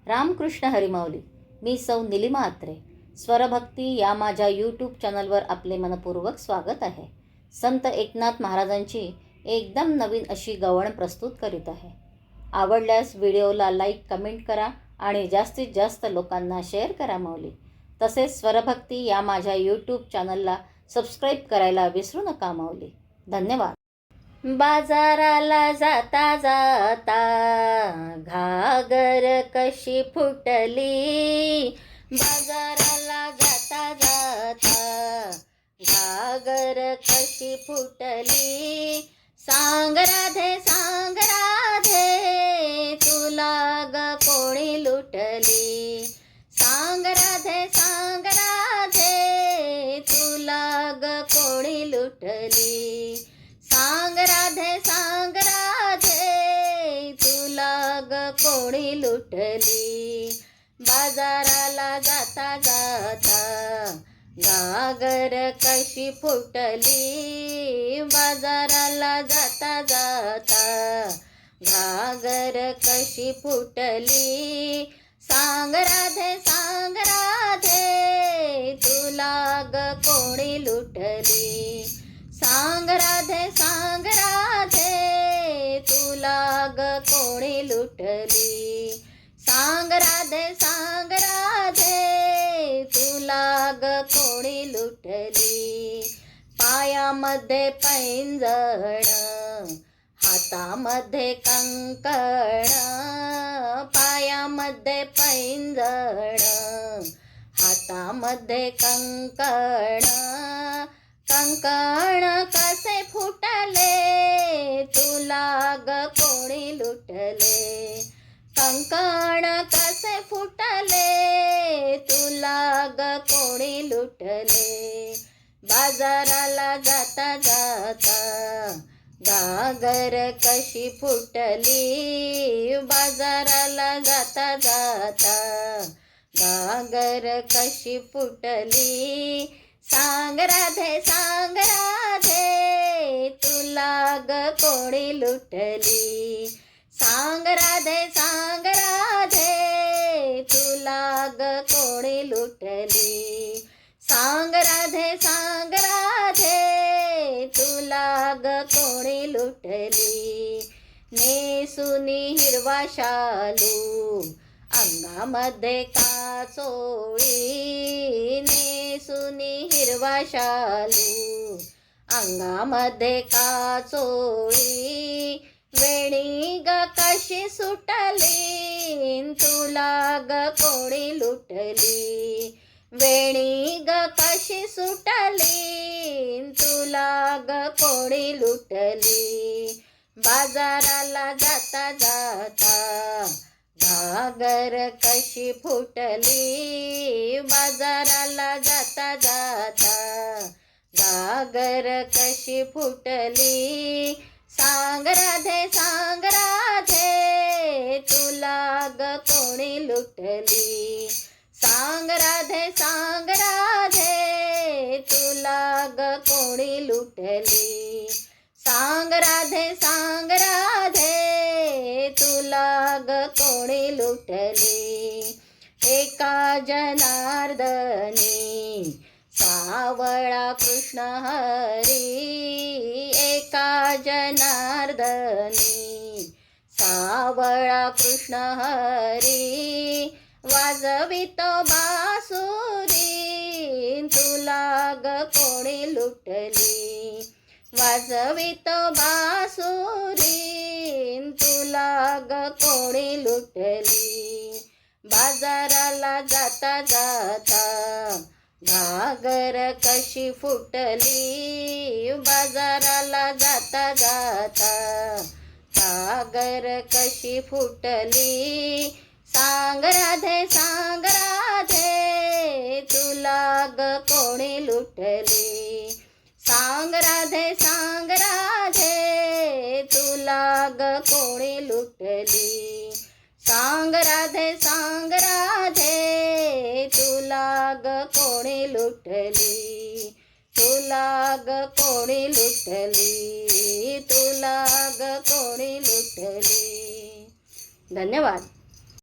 रामकृष्ण हरिमाऊली. मी सौ निलिमा अत्रे. स्वरभक्ती या माझ्या यूट्यूब चॅनलवर आपले मनपूर्वक स्वागत आहे. संत एकनाथ महाराजांची एकदम नवीन अशी गवळण प्रस्तुत करीत आहे. आवडल्यास व्हिडिओला लाईक कमेंट करा आणि जास्तीत जास्त लोकांना शेअर करा माऊली. तसेच स्वरभक्ती या माझ्या यूट्यूब चॅनलला सबस्क्राईब करायला विसरू नका माऊली. धन्यवाद. बाजाराला जाता जाता घागर कशी फुटली, बाजाराला जाता जाता घागर कशी फुटली, सांग राधे तुला ग कोणी लुटली, सांग राधे तुला ग कोणी लुटली, सांग राधे तुला ग कोणी लुटली, बाजाराला जाता जाता घागर कशी फुटली, बाजाराला जाता जाता घागर कशी फुटली, सांग राधे तुला ग कोणी लुटली, सांग राधे तुला ग कोणी लुटली, सांग राधे तुला ग कोणी लुटली, पायामध्ये पैंजण हातामध्ये कंकण, पायामध्ये पैंजण हातामध्ये कंकण, कंकण कसे फुटले तुला ग कोणी लुटले, कंकण कसे फुटले तुला ग कोणी लुटले, बाजाराला जाता जाता घागर कशी फुटली, बाजाराला जाता जाता घागर कशी फुटली, सांग राधे तुला ग कोणी लुटली, सांग राधे तुला ग कोणी लुटली, सांग राधे तुला ग कोणी लुटली, नेसुनी हिरवा शालू अंगामध्ये काचोळी, नेसुनी हिरवा शालू अंगामध्ये काचोळी, वेणी ग कशी सुटली तुला ग कोणी लुटली, वेणी ग कशी सुटली तुला ग कोणी लुटली, बाजाराला जाता जाता घागर कशी फुटली, बाजाराला जाता जाता घागर कशी फुटली, सांग राधे तुला ग कोणी लुटली, सांग राधे तुला ग कोणी लुटली, सांग राधे तुला ग कोणी लुटली, एका जनार्दनी सावळा कृष्ण हरी, एका जनार्दनी सावळा कृष्ण हरी, वाजवितो बासुरी तुला ग कोणी लुटली, वाजवितो बासुरी तुला ग कोणी लुटली, बाजाराला जाता जाता घागर कशी फुटली, बाजाराला जाता जाता घागर कशी फुटली, सांग राधे तुला ग कोणी लुटली, सांग राधे तुला ग कोणी लुटली, सांग राधे तुला ग कोणी लुटली, तुला ग कोणी लुटली, तुला ग कोणी लुटली. धन्यवाद.